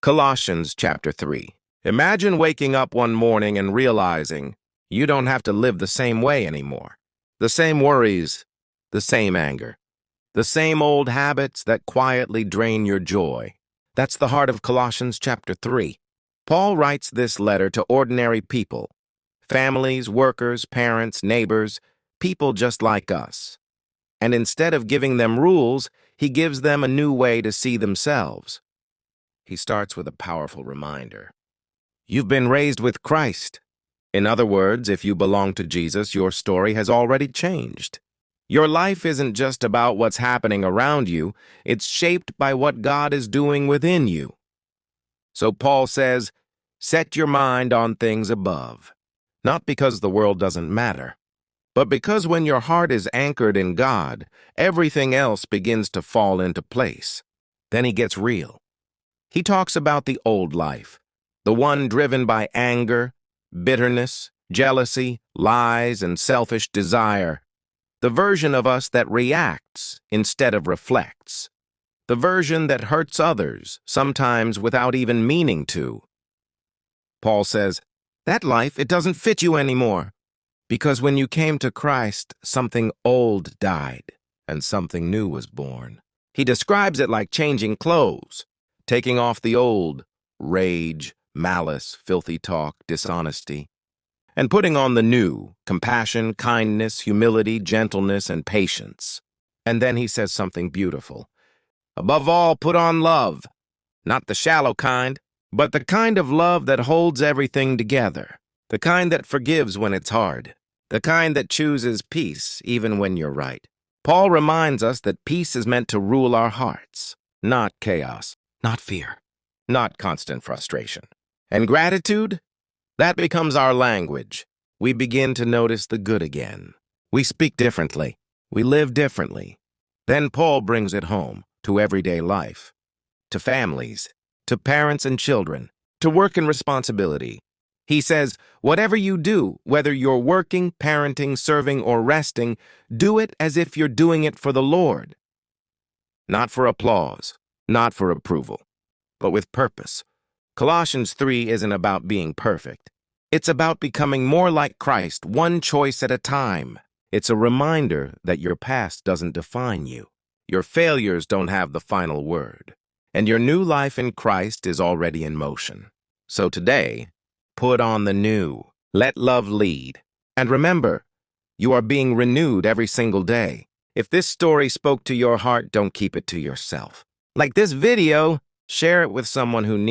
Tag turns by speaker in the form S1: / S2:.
S1: Colossians chapter 3. Imagine waking up one morning and realizing you don't have to live the same way anymore. The same worries, the same anger, the same old habits that quietly drain your joy. That's the heart of Colossians chapter 3. Paul writes this letter to ordinary people, families, workers, parents, neighbors, people just like us. And instead of giving them rules, he gives them a new way to see themselves. He starts with a powerful reminder. You've been raised with Christ. In other words, if you belong to Jesus, your story has already changed. Your life isn't just about what's happening around you, it's shaped by what God is doing within you. So Paul says, set your mind on things above, not because the world doesn't matter, but because when your heart is anchored in God, everything else begins to fall into place. Then he gets real. He talks about the old life, the one driven by anger, bitterness, jealousy, lies, and selfish desire, the version of us that reacts instead of reflects, the version that hurts others, sometimes without even meaning to. Paul says, that life, it doesn't fit you anymore, because when you came to Christ, something old died and something new was born. He describes it like changing clothes. Taking off the old, rage, malice, filthy talk, dishonesty, and putting on the new, compassion, kindness, humility, gentleness, and patience. And then he says something beautiful. Above all, put on love, not the shallow kind, but the kind of love that holds everything together, the kind that forgives when it's hard, the kind that chooses peace even when you're right. Paul reminds us that peace is meant to rule our hearts, not chaos. Not fear, not constant frustration. And gratitude? That becomes our language. We begin to notice the good again. We speak differently. We live differently. Then Paul brings it home to everyday life, to families, to parents and children, to work and responsibility. He says, whatever you do, whether you're working, parenting, serving, or resting, do it as if you're doing it for the Lord. Not for applause. Not for approval, but with purpose. Colossians 3 isn't about being perfect. It's about becoming more like Christ, one choice at a time. It's a reminder that your past doesn't define you. Your failures don't have the final word. And your new life in Christ is already in motion. So today, put on the new. Let love lead. And remember, you are being renewed every single day. If this story spoke to your heart, don't keep it to yourself. Like this video, share it with someone who needs